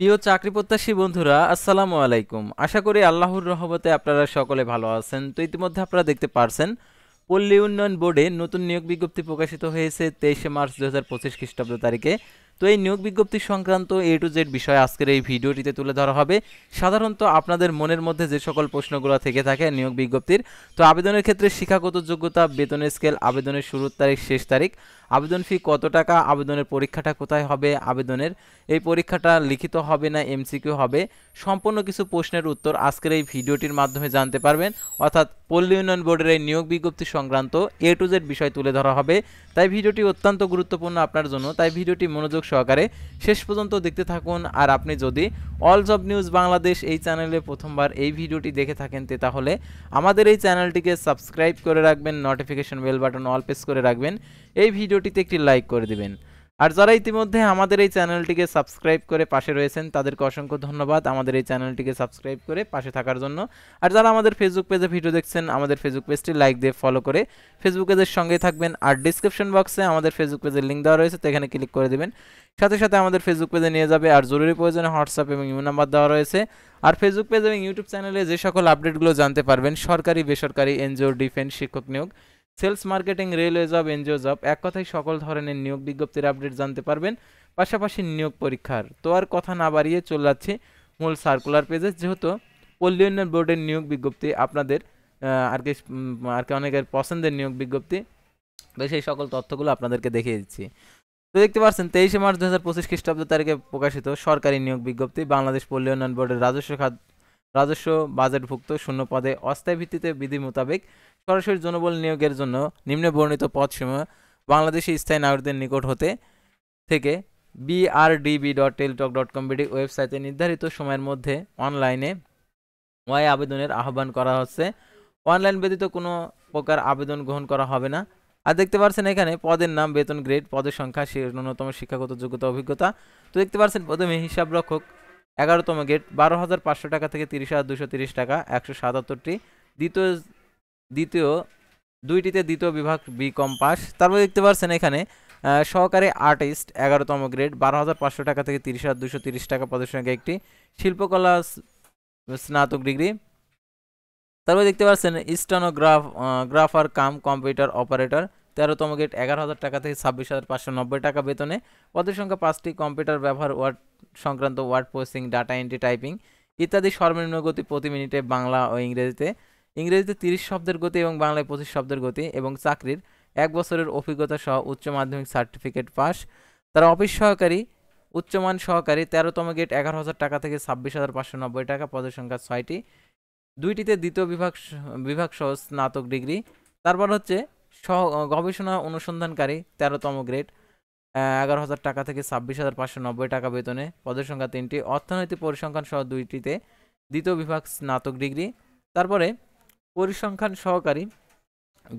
প্রিয় চাকরি প্রত্যাশী বন্ধুরা, আসসালামু আলাইকুম। আশা করি আল্লাহর রহমতে আপনারা সকলে ভালো আছেন। তো ইতিমধ্যে আপনারা দেখতে পারছেন পল্লী উন্নয়ন বোর্ডে নতুন নিয়োগ বিজ্ঞপ্তি প্রকাশিত হয়েছে 23শে মার্চ 2025 খ্রিস্টাব্দ তারিখে। তো এই নিয়োগ বিজ্ঞপ্তি সংক্রান্ত এ টু জেড বিষয় আজকের এই ভিডিওটিতে তুলে ধরা হবে। সাধারণত আপনাদের মনের মধ্যে যে সকল প্রশ্নগুলো থেকে থাকে নিয়োগ বিজ্ঞপ্তির, তো আবেদনের ক্ষেত্রে শিক্ষাগত যোগ্যতা, বেতনের স্কেল, আবেদনের শুরুর তারিখ, শেষ তারিখ, আবেদন ফি কত টাকা, আবেদনের পরীক্ষাটা কোথায় হবে, আবেদনের এই পরীক্ষাটা লিখিত হবে না এমসিকিউ হবে, সম্পূর্ণ কিছু প্রশ্নের উত্তর আজকের এই ভিডিওটির মাধ্যমে জানতে পারবেন। অর্থাৎ পল্লী উন্নয়ন বোর্ডের এই নিয়োগ বিজ্ঞপ্তি সংক্রান্ত এ টু জেড বিষয় তুলে ধরা হবে। তাই ভিডিওটি অত্যন্ত গুরুত্বপূর্ণ আপনার জন্য, তাই ভিডিওটি মনোযোগ সহকারে শেষ পর্যন্ত দেখতে থাকুন। আর আপনি যদি অল জব নিউজ বাংলাদেশ এই চ্যানেলে প্রথমবার এই ভিডিওটি দেখে থাকেন তাহলে আমাদের এই চ্যানেলটিকে সাবস্ক্রাইব করে রাখবেন, notification bell button all press করে রাখবেন, এই ভিডিওটিতে একটি লাইক করে দিবেন। আর যারা ইতিমধ্যে আমাদের এই চ্যানেলটিকে সাবস্ক্রাইব করে পাশে রয়েছেন তাদেরকে অসংখ্য ধন্যবাদ আমাদের এই চ্যানেলটিকে সাবস্ক্রাইব করে পাশে থাকার জন্য। আর যারা আমাদের ফেসবুক পেজে ভিডিও দেখছেন, আমাদের ফেসবুক পেজটি লাইক দিয়ে ফলো করে ফেসবুক পেজের সঙ্গেই থাকবেন। আর ডিসক্রিপশন বক্সে আমাদের ফেসবুক পেজের লিঙ্ক দেওয়া রয়েছে, তো এখানে ক্লিক করে দেবেন, সাথে সাথে আমাদের ফেসবুক পেজে নিয়ে যাবে। আর জরুরি প্রয়োজনে হোয়াটসঅ্যাপ এবং ইমেল নাম্বার দেওয়া রয়েছে। আর ফেসবুক পেজ এবং ইউটিউব চ্যানেলে যে সকল আপডেটগুলো জানতে পারবেন, সরকারি, বেসরকারি, এনজিও, ডিফেন্স, শিক্ষক নিয়োগ, sales, marketing, railway job, NGO job, এক কথায় সকল ধরনের নিয়োগ বিজ্ঞপ্তির আপডেট জানতে পারবেন, পাশাপাশি নিয়োগ পরীক্ষার। তো আর কথা না বাড়িয়ে চলে যাচ্ছি মূল সার্কুলার পেজে। যেহেতু পল্লী উন্নয়ন বোর্ডের নিয়োগ বিজ্ঞপ্তি আপনাদের আর কি অনেকের পছন্দের নিয়োগ বিজ্ঞপ্তি, তো সেই সকল তথ্যগুলো আপনাদেরকে দেখিয়ে দিচ্ছি। তো দেখতে পাচ্ছেন 23শে মার্চ 2025 খ্রিস্টাব্দ তারিখে প্রকাশিত সরকারি নিয়োগ বিজ্ঞপ্তি। বাংলাদেশ পল্লী উন্নয়ন বোর্ডের রাজস্ব বাজেটভুক্ত শূন্য পদে অস্থায়ী ভিত্তিতে বিধি মোতাবেক সরাসরি জনবল নিয়োগের জন্য নিম্নে বর্ণিত পদসমূহ বাংলাদেশি স্থায়ী নাগরিকদের নিকট হতে থেকে brdb.teletalk.com.bd ওয়েবসাইটে নির্ধারিত সময়ের মধ্যে অনলাইনে আবেদনের আহ্বান করা হচ্ছে। অনলাইন ব্যতীত কোনো প্রকার আবেদন গ্রহণ করা হবে না। আর দেখতে পাচ্ছেন এখানে পদের নাম, বেতন গ্রেড, পদের সংখ্যা, ন্যূনতম শিক্ষাগত যোগ্যতা, অভিজ্ঞতা। তো দেখতে পাচ্ছেন প্রথমে হিসাব রক্ষক 11তম গ্রেড 12,500 টাকা থেকে 30,230 টাকা 177টি। দ্বিতীয় দ্বিতীয় দুইটিতে দ্বিতীয় বিভাগ বিকম পাস। তারপর দেখতে পাচ্ছেন এখানে সহকারী আর্টিস্ট 11তম গ্রেড 12,500 টাকা থেকে 30,230 টাকা পদের সংখ্যা একটি। শিল্পকলা স্নাতক ডিগ্রি। তারপর দেখতে পাচ্ছেন গ্রাফার কাম কম্পিউটার অপারেটর 13তম গ্রেড 11,000 টাকা থেকে 26,590 টাকা বেতনে, পদের সংখ্যা 5টি। কম্পিউটার ব্যবহার, ওয়ার্ড সংক্রান্ত, word processing, data entry, typing ইত্যাদি। সর্বনিম্ন গতি প্রতি মিনিটে বাংলা ও ইংরেজিতে 30 শব্দের গতি এবং বাংলায় 25 শব্দের গতি, এবং চাকরির 1 বছরের অভিজ্ঞতা সহ উচ্চ মাধ্যমিক সার্টিফিকেট পাস। তারা অফিস সহকারী, উচ্চমান সহকারী 13তম গ্রেড 11,000 টাকা থেকে 26,590 টাকা, পদের সংখ্যা 6টি। দুইটিতে দ্বিতীয় বিভাগ সহ স্নাতক ডিগ্রি। তারপর হচ্ছে গবেষণা অনুসন্ধানকারী 13তম গ্রেড 11,000 টাকা থেকে 26,590 টাকা বেতনে, পদের সংখ্যা 3টি। অর্থনৈতিক পরিসংখ্যান সহ দুইটিতে দ্বিতীয় বিভাগ স্নাতক ডিগ্রি। তারপরে পরিসংখ্যান সহকারী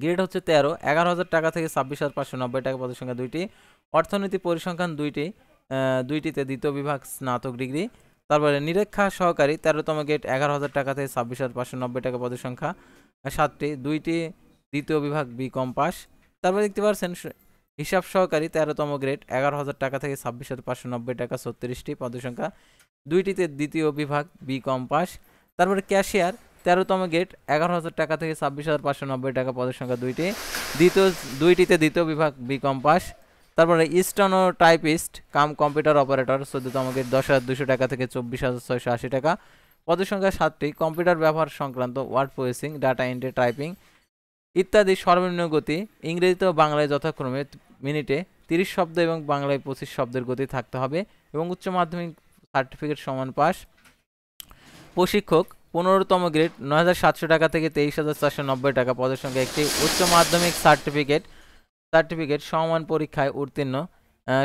গ্রেড হচ্ছে 13, 11,000 টাকা থেকে 26,590 টাকা, পদের সংখ্যা 2টি। অর্থনৈতিক পরিসংখ্যান দুইটিতে দ্বিতীয় বিভাগ স্নাতক ডিগ্রি। তারপরে নিরীক্ষা সহকারী 13তম গ্রেড 11,000 টাকা থেকে 26,590 টাকা, পদের সংখ্যা 7টি। দুইটি দ্বিতীয় বিভাগ বিকম পাস। তারপরে দেখতে পাচ্ছেন হিসাব সহকারী 13তম গ্রেড 11,000 টাকা থেকে 26,590 টাকা, 36টি, পদের সংখ্যা দুইটিতে দ্বিতীয় বিভাগ বিকম পাস। তারপরে ক্যাশিয়ার 13তম গ্রেড 11,000 টাকা থেকে 26,590 টাকা, পদের সংখ্যা 2টি, দুইটিতে দ্বিতীয় বিভাগ বিকম পাস। তারপরে steno typist cum computer operator 14তম গ্রেড 10,200 টাকা থেকে 24,680 টাকা, পদের সংখ্যা 7টি। কম্পিউটার ব্যবহার সংক্রান্ত, word processing, data entry, typing ইত্যাদি। সর্বনিম্ন গতি ইংরেজিতে ও বাংলায় যথাক্রমে মিনিটে 30 শব্দ এবং বাংলায় 25 শব্দের গতি থাকতে হবে, এবং উচ্চ মাধ্যমিক সার্টিফিকেট সমান পাস। প্রশিক্ষক 15তম গ্রেড 9,700 টাকা থেকে 23,490 টাকা, পদের সংখ্যা একটি। উচ্চ মাধ্যমিক সার্টিফিকেট সমান পরীক্ষায় উত্তীর্ণ,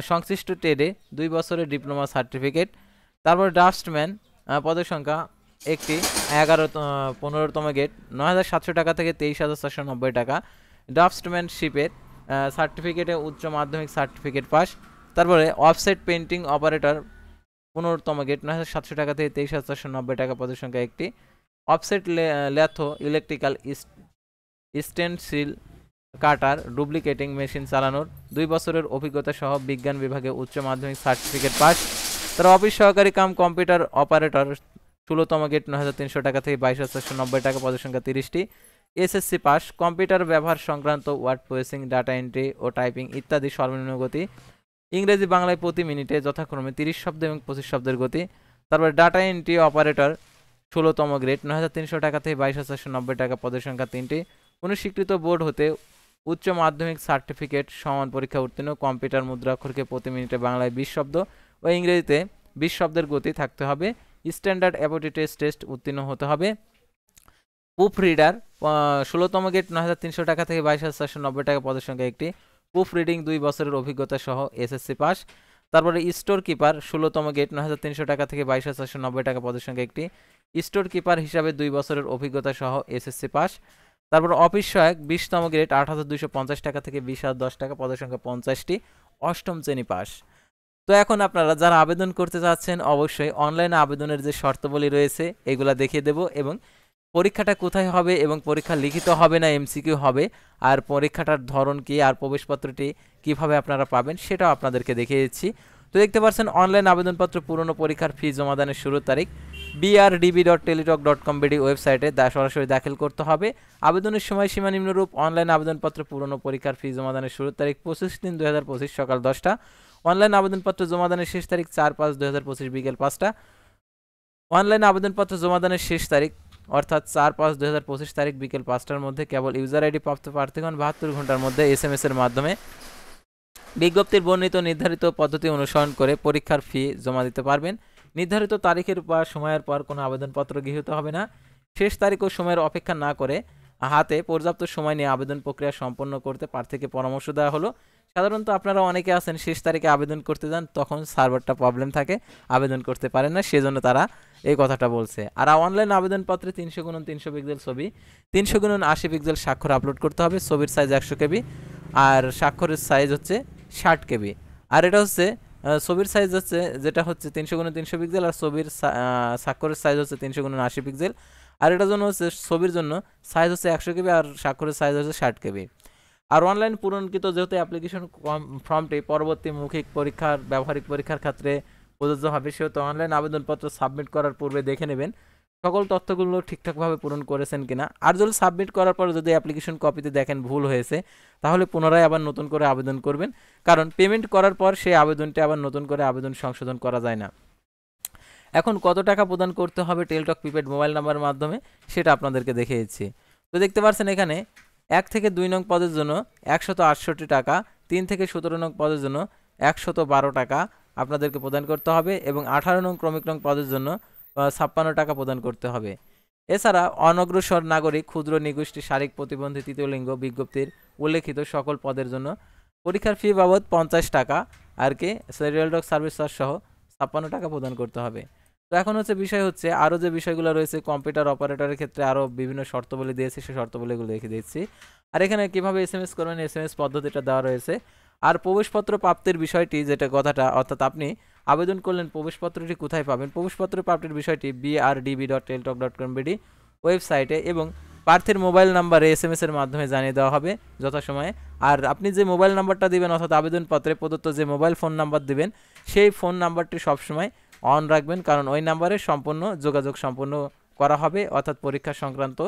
সংশ্লিষ্ট ট্রেডে 2 বছরের ডিপ্লোমা সার্টিফিকেট। তারপর ড্রাফটম্যান পদের সংখ্যা একটি 15তম গ্রেড 9,700 টাকা থেকে 23,490 টাকা, ড্রাফটম্যানশিপের সার্টিফিকেটে উচ্চ মাধ্যমিক সার্টিফিকেট পাস। তারপরে অফসেট পেন্টিং অপারেটর 15তম গ্রেড 9,700 টাকা থেকে 23,490 টাকা, পদের সংখ্যা একটি। অফসেট ল্যাথো ইলেকট্রিক্যাল স্টেনসিল কাটার ডুপ্লিকেটিং মেশিন চালানোর 2 বছরের অভিজ্ঞতা সহ বিজ্ঞান বিভাগে উচ্চ মাধ্যমিক সার্টিফিকেট পাস। তারা অফিস সহকারী কাম কম্পিউটার অপারেটর ১৬তম গেট ৯৩০০ টাকা থেকে ২২,৪৯০ টাকা, পদের সংখ্যা ৩০টি। এসএসসি পাস, কম্পিউটার ব্যবহার সংক্রান্ত ওয়ার্ড প্রসেসিং, ডাটা এন্ট্রি ও টাইপিং ইত্যাদি সর্বনিম্ন গতি ইংরেজি বাংলায় প্রতি মিনিটে যথাক্রমে ৩০ শব্দ এবং ২৫ শব্দের গতি। তারপরে ডাটা এন্ট্রি অপারেটর ১৬তম গ্রেড ৯৩০০ টাকা থেকে ২২,৪৯০ টাকা, পদের সংখ্যা ৩টি। কোনো স্বীকৃত বোর্ড হতে উচ্চ মাধ্যমিক সার্টিফিকেট সমান পরীক্ষা উত্তীর্ণ, কম্পিউটার মুদ্রাক্ষরকে প্রতি মিনিটে বাংলায় ২০ শব্দ ও ইংরেজিতে ২০ শব্দের গতি থাকতে হবে। স্ট্যান্ডার্ড অ্যাপটিটিউড টেস্ট উত্তীর্ণ হতে হবে। প্রুফ রিডার ১৬তম গেট ৯৩০০ টাকা থেকে ২২,৪৯০ টাকা, পদের সংখ্যা ১টি। প্রুফ রিডিং ২ বছরের অভিজ্ঞতা সহ এসএসসি পাস। তারপরে স্টোর কিপার ১৬তম গেট ৯৩০০ টাকা থেকে ২২,৪৯০ টাকা, পদের সংখ্যা ১টি। স্টোর কিপার হিসাবে 2 বছরের অভিজ্ঞতা সহ এসএসসি পাস। তারপর অফিস সহায়ক 20তম গ্রেড ৮,২৫০ টাকা থেকে 20,০১০ টাকা, পদের সংখ্যা 50টি, 8ম শ্রেণী পাস। তো এখন আপনারা যারা আবেদন করতে যাচ্ছেন অবশ্যই অনলাইনে আবেদনের যে শর্তাবলী রয়েছে এগুলা দেখিয়ে দেব, এবং পরীক্ষাটা কোথায় হবে এবং পরীক্ষা লিখিত হবে না এমসিকিউ হবে, আর পরীক্ষাটার ধরন কি, আর প্রবেশপত্রটি কিভাবে আপনারা পাবেন সেটাও আপনাদেরকে দেখিয়ে দিচ্ছি। তো দেখতে পাচ্ছেন অনলাইন আবেদনপত্র পূরণ পরীক্ষার ফি জমা দানের শুরুর তারিখ brdb.teletalk.com ওয়েবসাইটে সরাসরি দাখিল করতে হবে। আবেদনের সময়সীমা নিম্নরূপ: অনলাইন আবেদনপত্র পূরণ পরীক্ষার ফি জমা দানের শুরুর তারিখ 25/3/2025 সকাল 10টা। অনলাইন আবেদনপত্র জমা দানের শেষ তারিখ 4/5/2025 বিকেল 5টা। অনলাইন আবেদনপত্র জমা দানের শেষ তারিখ অর্থাৎ 4/5/2025 তারিখ বিকেল 5টার মধ্যে কেবল ইউজার আইডি প্রাপ্ত প্রার্থীগণ 72 ঘন্টার মধ্যে এসএমএস এর মাধ্যমে বিজ্ঞপ্তির বর্ণিত নির্ধারিত পদ্ধতি অনুসরণ করে পরীক্ষার ফি জমা দিতে পারবেন। নির্ধারিত তারিখের বা সময়ের পর কোনো আবেদনপত্র গৃহীত হবে না। শেষ তারিখ ও সময়ের অপেক্ষা না করে হাতে পর্যাপ্ত সময় নিয়ে আবেদন প্রক্রিয়া সম্পন্ন করতে প্রার্থীকে পরামর্শ দেওয়া হলো। সাধারণত আপনারা অনেকে আছেন শেষ তারিখে আবেদন করতে যান, তখন সার্ভারটা প্রবলেম থাকে, আবেদন করতে পারেন না, সেজন্য তারা এই কথাটা বলছে। আর অনলাইন আবেদনপত্রে 300x300 পিক্সেল ছবি, 300x80 পিক্সেল স্বাক্ষর আপলোড করতে হবে। ছবির সাইজ 100 কেবি আর স্বাক্ষরের সাইজ হচ্ছে 60 কেবি। আর এটা হচ্ছে ছবির সাইজ হচ্ছে যেটা হচ্ছে 300x300 পিক্সেল, আর ছবির স্বাক্ষরের সাইজ হচ্ছে 300x80 পিক্সেল। আর এটার জন্য হচ্ছে ছবির জন্য সাইজ হচ্ছে 100 কেবি আর স্বাক্ষরের সাইজ হচ্ছে 60 কেবি। আর অনলাইন পূরণকৃত যেহেতু অ্যাপ্লিকেশন ফর্মটি পরবর্তী মৌখিক পরীক্ষার ব্যবহারিক পরীক্ষার ক্ষেত্রে প্রযোজ্য হবে, সেহেতু অনলাইন আবেদনপত্র সাবমিট করার পূর্বে দেখে নেবেন সকল তথ্যগুলো ঠিকঠাকভাবে পূরণ করেছেন কিনা। আর যদি সাবমিট করার পর যদি অ্যাপ্লিকেশন কপিতে দেখেন ভুল হয়েছে, তাহলে পুনরায় আবার নতুন করে আবেদন করবেন, কারণ পেমেন্ট করার পর সেই আবেদনটি আবার নতুন করে আবেদন সংশোধন করা যায় না। এখন কত টাকা প্রদান করতে হবে টেলটক প্রিপেড মোবাইল নাম্বারের মাধ্যমে সেটা আপনাদেরকে দেখিয়ে দিচ্ছি। তো দেখতে পাচ্ছেন এখানে 1 থেকে 2 নং পদের জন্য 168 টাকা, 3 থেকে 17 নং পদের জন্য 112 টাকা আপনাদেরকে প্রদান করতে হবে, এবং 18 নং ক্রমিক নং পদের জন্য 56 টাকা প্রদান করতে হবে। এছাড়া অনগ্রসর নাগরিক, ক্ষুদ্র নিগোষ্ঠী, শারীরিক প্রতিবন্ধী, তৃতীয় লিঙ্গ বিজ্ঞপ্তির উল্লেখিত সকল পদের জন্য পরীক্ষার ফি বাবদ 50 টাকা আর কি টেলটক সার্ভিস চার্জ সহ 56 টাকা প্রদান করতে হবে। তো এখন হচ্ছে বিষয় হচ্ছে আরও যে বিষয়গুলো রয়েছে কম্পিউটার অপারেটরের ক্ষেত্রে আরও বিভিন্ন শর্তাবলী দিয়েছে, সেই শর্তাবলীগুলো রেখে দিচ্ছি। আর এখানে কীভাবে এসএমএস করবেন এসএমএস পদ্ধতিটা দেওয়া রয়েছে। আর প্রবেশপত্র প্রাপ্তির বিষয়টি যেটা কথাটা, অর্থাৎ আপনি আবেদন করলেন প্রবেশপত্রটি কোথায় পাবেন, প্রবেশপত্র প্রাপ্তির বিষয়টি brdb.teletalk.com ওয়েবসাইটে এবং প্রার্থীর মোবাইল নাম্বারে এসএমএস এর মাধ্যমে জানিয়ে দেওয়া হবে যথাসময়ে। আর আপনি যে মোবাইল নাম্বারটা দিবেন অর্থাৎ আবেদনপত্রে প্রদত্ত যে মোবাইল ফোন নাম্বার দিবেন সেই ফোন নাম্বারটি সবসময় অন রাখবেন, কারণ ওই নাম্বারে সম্পূর্ণ যোগাযোগ সম্পন্ন করা হবে, অর্থাৎ পরীক্ষা সংক্রান্ত,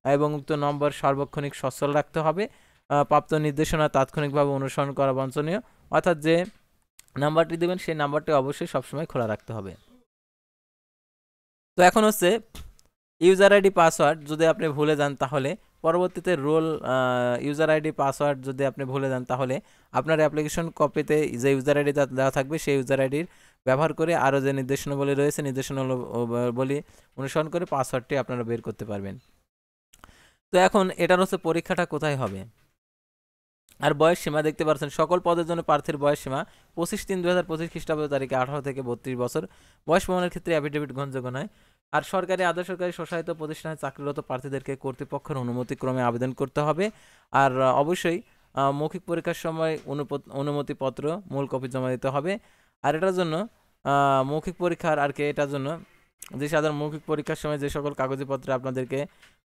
এবং উক্ত নম্বর সার্বক্ষণিক সচল রাখতে হবে। প্রাপ্ত নির্দেশনা তাৎক্ষণিকভাবে অনুসরণ করা বাঞ্ছনীয়, অর্থাৎ যে নাম্বারটি দেবেন সেই নাম্বারটি অবশ্যই সবসময় খোলা রাখতে হবে। তো এখন হচ্ছে ইউজার আইডি পাসওয়ার্ড যদি আপনি ভুলে যান তাহলে পরবর্তীতে রোল ইউজার আইডি পাসওয়ার্ড যদি আপনি ভুলে যান তাহলে আপনার অ্যাপ্লিকেশন কপিতে যে ইউজার আইডি দেওয়া থাকবে সেই ইউজার আইডির ব্যবহার করে আরও যে নির্দেশনাবলী রয়েছে নির্দেশনাবলী অনুসরণ করে পাসওয়ার্ডটি আপনারা বের করতে পারবেন। তো এখন এটার হচ্ছে পরীক্ষাটা কোথায় হবে আর বয়স সীমা দেখতে পাচ্ছেন সকল পদের জন্য প্রার্থীর বয়স সীমা 25/3/2025 খ্রিস্টাব্দ তারিখে 18 থেকে 32 বছর। বয়স প্রমাণের ক্ষেত্রে অ্যাফিডেভিট গ্রহণযোগ্য নয়। আর সরকারি আধা সরকারি স্বশাসিত প্রতিষ্ঠানে চাকরিরত প্রার্থীদেরকে কর্তৃপক্ষের অনুমতিক্রমে আবেদন করতে হবে। আর অবশ্যই মৌখিক পরীক্ষার সময় অনুমতিপত্র মূল কপি জমা দিতে হবে। আর এটার জন্য মৌখিক পরীক্ষার আর কি এটার জন্য যে সাধারণ মৌখিক পরীক্ষার সময় যে সকল কাগজপত্র আপনাদেরকে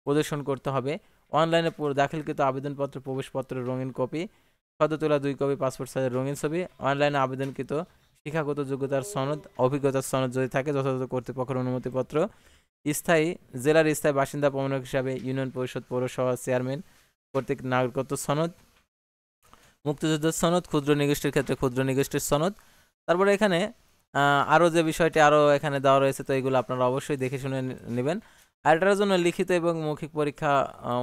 প্রদর্শন করতে হবে: অনলাইনে দাখিলকৃত আবেদনপত্র, প্রবেশপত্রের রঙিন কপি, সদ্য তোলা 2 কপি পাসপোর্ট সাইজের রঙিন ছবি, অনলাইনে আবেদনকৃত শিক্ষাগত যোগ্যতার সনদ, অভিজ্ঞতার সনদ যদি থাকে যথাযথ কর্তৃপক্ষের অনুমতিপত্র, স্থায়ী জেলার স্থায়ী বাসিন্দা প্রমাণক হিসাবে ইউনিয়ন পরিষদ পৌরসভা চেয়ারম্যান কর্তৃক নাগরিকত্ব সনদ, মুক্তিযুদ্ধের সনদ, ক্ষুদ্র নিগোষ্ঠীর ক্ষেত্রে ক্ষুদ্র নিগোষ্ঠীর সনদ। তারপরে এখানে আরও যে বিষয়টি আরও এখানে দেওয়া রয়েছে, তো এগুলো আপনারা অবশ্যই দেখে শুনে নেবেন। আর এটার জন্য লিখিত এবং মৌখিক পরীক্ষা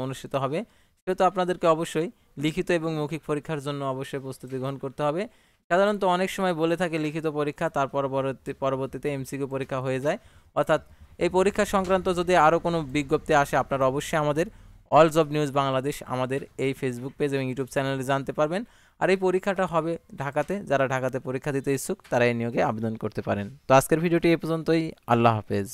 অনুষ্ঠিত হবে, সেহেতু আপনাদেরকে অবশ্যই লিখিত এবং মৌখিক পরীক্ষার জন্য অবশ্যই প্রস্তুতি গ্রহণ করতে হবে। সাধারণত অনেক সময় বলে থাকে লিখিত পরীক্ষা, তার পরবর্তীতে এমসিকিউ পরীক্ষা হয়ে যায়। অর্থাৎ এই পরীক্ষা সংক্রান্ত যদি আরও কোনো বিজ্ঞপ্তি আসে, আপনারা অবশ্যই আমাদের অল জব নিউজ বাংলাদেশ আমাদের এই ফেসবুক পেজ এবং ইউটিউব চ্যানেলে জানতে পারবেন। আর এই পরীক্ষাটা হবে ঢাকাতে, যারা ঢাকাতে পরীক্ষা দিতে ইচ্ছুক তারা এই নিয়োগে আবেদন করতে পারেন। তো আজকের ভিডিওটি এ পর্যন্তই। আল্লাহ হাফেজ।